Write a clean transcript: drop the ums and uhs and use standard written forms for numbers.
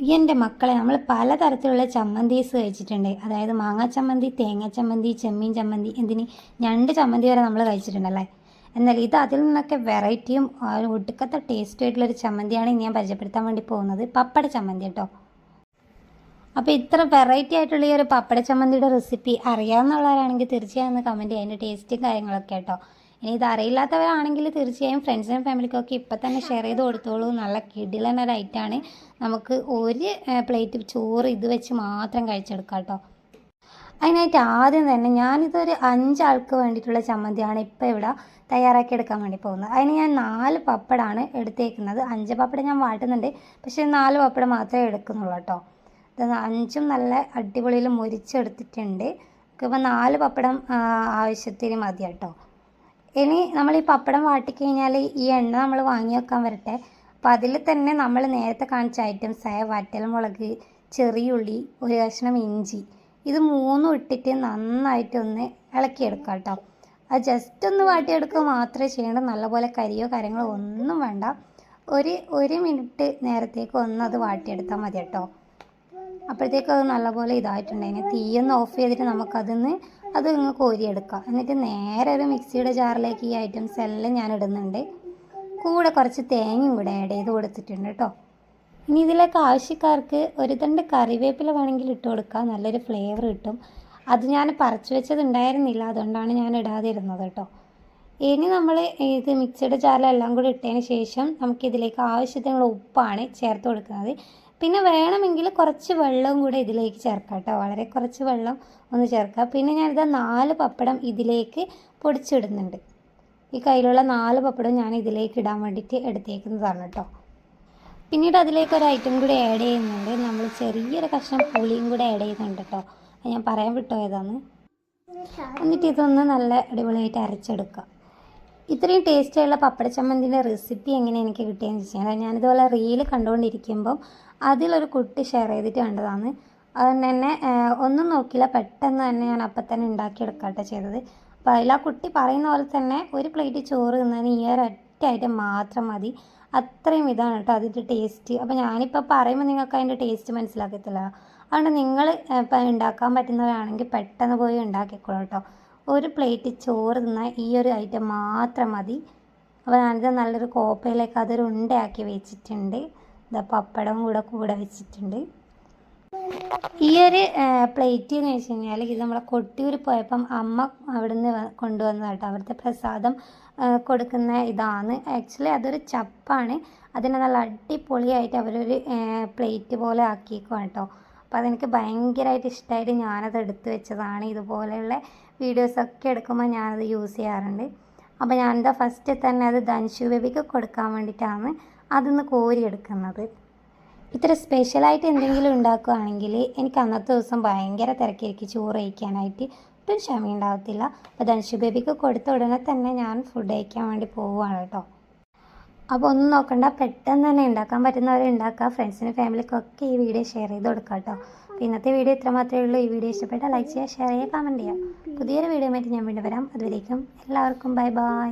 ഈ എൻ്റെ മക്കളെ നമ്മൾ പലതരത്തിലുള്ള ചമ്മന്തീസ് കഴിച്ചിട്ടുണ്ട്. അതായത് മാങ്ങാ ചമ്മന്തി, തേങ്ങ ചമ്മന്തി, ചെമ്മീൻ ചമ്മന്തി, എന്തിന് ഞണ്ട് ചമ്മന്തി വരെ നമ്മൾ കഴിച്ചിട്ടുണ്ടല്ലേ. എന്നാൽ ഇത് അതിൽ നിന്നൊക്കെ വെറൈറ്റിയും ഒടുക്കത്തെ ടേസ്റ്റും ആയിട്ടുള്ളൊരു ചമ്മന്തിയാണ് ഇനി ഞാൻ പരിചയപ്പെടുത്താൻ വേണ്ടി പോകുന്നത്. പപ്പട ചമ്മന്തി കേട്ടോ. അപ്പോൾ ഇത്ര വെറൈറ്റി ആയിട്ടുള്ള ഈ ഒരു പപ്പട ചമ്മന്തിയുടെ റെസിപ്പി അറിയാവുന്നവരാണെങ്കിൽ തീർച്ചയായും ഒന്ന് കമൻറ്റ് ചെയ്യുക, അതിൻ്റെ ടേസ്റ്റും കാര്യങ്ങളൊക്കെ കേട്ടോ. ഇനി ഇത് അറിയില്ലാത്തവരാണെങ്കിൽ തീർച്ചയായും ഫ്രണ്ട്സിനും ഫാമിലിക്കൊക്കെ ഇപ്പം തന്നെ ഷെയർ ചെയ്ത് കൊടുത്തോളൂ. നല്ല കിടിലൻ ഒരു ഐറ്റമാണ്. നമുക്ക് ഒരു പ്ലേറ്റ് ചോറ് ഇത് വെച്ച് മാത്രം കഴിച്ചെടുക്കാം കേട്ടോ. അതിനായിട്ട് ആദ്യം തന്നെ ഞാനിതൊരു 5 ആൾക്ക് വേണ്ടിയിട്ടുള്ള ചമ്മന്തിയാണ് ഇപ്പോൾ ഇവിടെ തയ്യാറാക്കി എടുക്കാൻ വേണ്ടി പോകുന്നത്. അതിന് ഞാൻ 4 പപ്പടമാണ് എടുത്തേക്കുന്നത്. 5 പപ്പടം ഞാൻ വാട്ടുന്നുണ്ട്, പക്ഷേ 4 പപ്പടം മാത്രമേ എടുക്കുന്നുള്ളൂ കേട്ടോ. ഇത് 5ഉം നല്ല അടിപൊളിയിൽ മുരിച്ചെടുത്തിട്ടുണ്ട്. ഇപ്പോൾ 4 പപ്പടം ആവശ്യത്തിന് മതി കേട്ടോ. ഇനി നമ്മൾ ഈ പപ്പടം വാട്ടിക്കഴിഞ്ഞാൽ ഈ എണ്ണ നമ്മൾ വാങ്ങി വെക്കാൻ വരട്ടെ. അപ്പോൾ അതിൽ തന്നെ നമ്മൾ നേരത്തെ കാണിച്ച ഐറ്റംസായ വറ്റൽമുളക്, ചെറിയുള്ളി, ഒരു കഷ്ണം ഇഞ്ചി, ഇത് 3ഉം ഇട്ടിട്ട് നന്നായിട്ടൊന്ന് ഇളക്കിയെടുക്കാം കേട്ടോ. അത് ജസ്റ്റ് ഒന്ന് വാട്ടിയെടുക്കുക മാത്രമേ ചെയ്യേണ്ടൂ. നല്ലപോലെ കരിയോ കാര്യങ്ങളോ ഒന്നും വേണ്ട. ഒരു മിനിറ്റ് നേരത്തേക്ക് അത് വാട്ടിയെടുത്താൽ മതി കേട്ടോ. അപ്പോഴത്തേക്കും അത് നല്ലപോലെ ഇതായിട്ടുണ്ടെങ്കിൽ തീയൊന്ന് ഓഫ് ചെയ്തിട്ട് അത് ഇങ്ങ് കോരിയെടുക്കാം. എന്നിട്ട് നേരെ ഒരു മിക്സിയുടെ ജാറിലേക്ക് ഈ ഐറ്റംസ് എല്ലാം ഞാൻ ഇടുന്നുണ്ട്. കൂടെ കുറച്ച് തേങ്ങയും കൂടെ ആഡ് ചെയ്ത് കൊടുത്തിട്ടുണ്ട് കേട്ടോ. ഇനി ഇതിലേക്ക് ആവശ്യക്കാർക്ക് ഒരു തണ്ട് കറിവേപ്പില വേണമെങ്കിൽ ഇട്ട് കൊടുക്കാം, നല്ലൊരു ഫ്ലേവർ കിട്ടും. അത് ഞാൻ പറിച്ചു വെച്ചത് ഉണ്ടായിരുന്നില്ല, അതുകൊണ്ടാണ് ഞാൻ ഇടാതിരുന്നത് കേട്ടോ. ഇനി നമ്മൾ ഇത് മിക്സിയുടെ ജാറിലെല്ലാം കൂടി ഇട്ടതിന് ശേഷം നമുക്കിതിലേക്ക് ആവശ്യത്തിനുള്ള ഉപ്പാണ് ചേർത്ത് കൊടുക്കുന്നത്. പിന്നെ വേണമെങ്കിൽ കുറച്ച് വെള്ളവും കൂടെ ഇതിലേക്ക് ചേർക്കാം കേട്ടോ. വളരെ കുറച്ച് വെള്ളം ഒന്ന് ചേർക്കുക. പിന്നെ ഞാനിത് 4 പപ്പടം ഇതിലേക്ക് പൊടിച്ചിടുന്നുണ്ട്. ഈ കയ്യിലുള്ള 4 പപ്പടം ഞാൻ ഇതിലേക്ക് ഇടാൻ വേണ്ടിയിട്ട് എടുത്തേക്കുന്നതാണ് കേട്ടോ. പിന്നീട് അതിലേക്ക് ഒരു ഐറ്റം കൂടി ആഡ് ചെയ്യുന്നുണ്ട്. നമ്മൾ ചെറിയൊരു കഷ്ണം പുളിയും കൂടെ ആഡ് ചെയ്യുന്നുണ്ട് കേട്ടോ. അത് ഞാൻ പറയാൻ വിട്ടുപോയതാണ്. എന്നിട്ട് ഇതൊന്ന് നല്ല അടിപൊളിയായിട്ട് അരച്ചെടുക്കുക. ഇത്രയും ടേസ്റ്റിയുള്ള പപ്പട ചമ്മന്തിൻ്റെ റെസിപ്പി എങ്ങനെ എനിക്ക് കിട്ടിയെന്ന് വെച്ചാൽ ഞാനിതുപോലെ റീൽ കണ്ടുകൊണ്ടിരിക്കുമ്പം അതിലൊരു കുട്ടി ഷെയർ ചെയ്തിട്ട് കണ്ടതാണ്. അതുകൊണ്ട് തന്നെ ഒന്നും നോക്കില്ല, പെട്ടെന്ന് തന്നെ ഞാൻ അപ്പം തന്നെ ഉണ്ടാക്കിയെടുക്കട്ടെ ചെയ്തത്. അപ്പോൾ അതിൽ ആ കുട്ടി പറയുന്ന പോലെ തന്നെ ഒരു പ്ലേറ്റ് ചോറ് തിന്നാൻ ഈ ഒരൊറ്റ ഐറ്റം മാത്രം മതി. അത്രയും ഇതാണ് കേട്ടോ അതിൻ്റെ ടേസ്റ്റ്. അപ്പോൾ ഞാനിപ്പോൾ പറയുമ്പോൾ നിങ്ങൾക്ക് അതിൻ്റെ ടേസ്റ്റ് മനസ്സിലാക്കത്തില്ല. അതുകൊണ്ട് നിങ്ങൾ ഇപ്പം ഉണ്ടാക്കാൻ പറ്റുന്നവരാണെങ്കിൽ പെട്ടെന്ന് പോയി ഉണ്ടാക്കിക്കോളൂ കേട്ടോ. ഒരു പ്ലേറ്റ് ചോറ് തിന്നാൽ ഈ ഒരു ഐറ്റം മാത്രം മതി. അപ്പോൾ ഞാനിത് നല്ലൊരു കോപ്പയിലേക്ക് അതൊരു ഉണ്ടയാക്കി വെച്ചിട്ടുണ്ട്. ഇതാ പപ്പടം കൂടെ വെച്ചിട്ടുണ്ട്. ഈ ഒരു പ്ലേറ്റ് എന്ന് വെച്ച് കഴിഞ്ഞാൽ ഇത് നമ്മളെ കൊട്ടിയൂർ പോയപ്പം അമ്മ അവിടുന്ന് കൊണ്ടുവന്നതാണ് കേട്ടോ. അവിടുത്തെ പ്രസാദം കൊടുക്കുന്ന ഇതാണ്. ആക്ച്വലി അതൊരു ചപ്പാണ്. അതിനെ നല്ല അടിപൊളിയായിട്ട് അവരൊരു പ്ലേറ്റ് പോലെ ആക്കിയേക്കും കേട്ടോ. അപ്പോൾ അതെനിക്ക് ഭയങ്കരമായിട്ട് ഇഷ്ടമായിട്ട് ഞാനത് എടുത്ത് വെച്ചതാണ്. ഇതുപോലെയുള്ള വീഡിയോസൊക്കെ എടുക്കുമ്പോൾ ഞാനത് യൂസ് ചെയ്യാറുണ്ട്. അപ്പോൾ ഞാനെന്താ ഫസ്റ്റ് തന്നെ അത് ധൻഷു ബേബിക്ക് കൊടുക്കാൻ വേണ്ടിയിട്ടാണ് അതൊന്ന് കോരിയെടുക്കുന്നത്. ഇത്ര സ്പെഷ്യലായിട്ട് എന്തെങ്കിലും ഉണ്ടാക്കുകയാണെങ്കിൽ എനിക്ക് അന്നത്തെ ദിവസം ഭയങ്കര തിരക്കായിരിക്കും ചോറ് കഴിക്കാനായിട്ട്, ഒട്ടും ക്ഷമയുണ്ടാകത്തില്ല. അപ്പോൾ ധൻഷു ബേബിക്ക് കൊടുത്ത ഉടനെ തന്നെ ഞാൻ ഫുഡ് കഴിക്കാൻ വേണ്ടി പോവുകയാണ് കേട്ടോ. അപ്പോൾ ഒന്നും നോക്കണ്ട, പെട്ടെന്ന് തന്നെ ഉണ്ടാക്കാൻ പറ്റുന്നവരെ ഉണ്ടാക്കുക. ഫ്രണ്ട്സിനും ഫാമിലിക്കൊക്കെ ഈ വീഡിയോ ഷെയർ ചെയ്ത് കൊടുക്കുക കേട്ടോ. അപ്പോൾ ഇന്നത്തെ വീഡിയോ ഇത്ര മാത്രമേ ഉള്ളൂ. ഈ വീഡിയോ ഇഷ്ടപ്പെട്ടാൽ ലൈക്ക് ചെയ്യുക, ഷെയർ ചെയ്യുക, കമൻറ്റ് ചെയ്യുക. പുതിയൊരു വീഡിയോ ആയിട്ട് ഞാൻ വീണ്ടും വരാം. അതുവരേക്കും എല്ലാവർക്കും ബൈ ബൈ.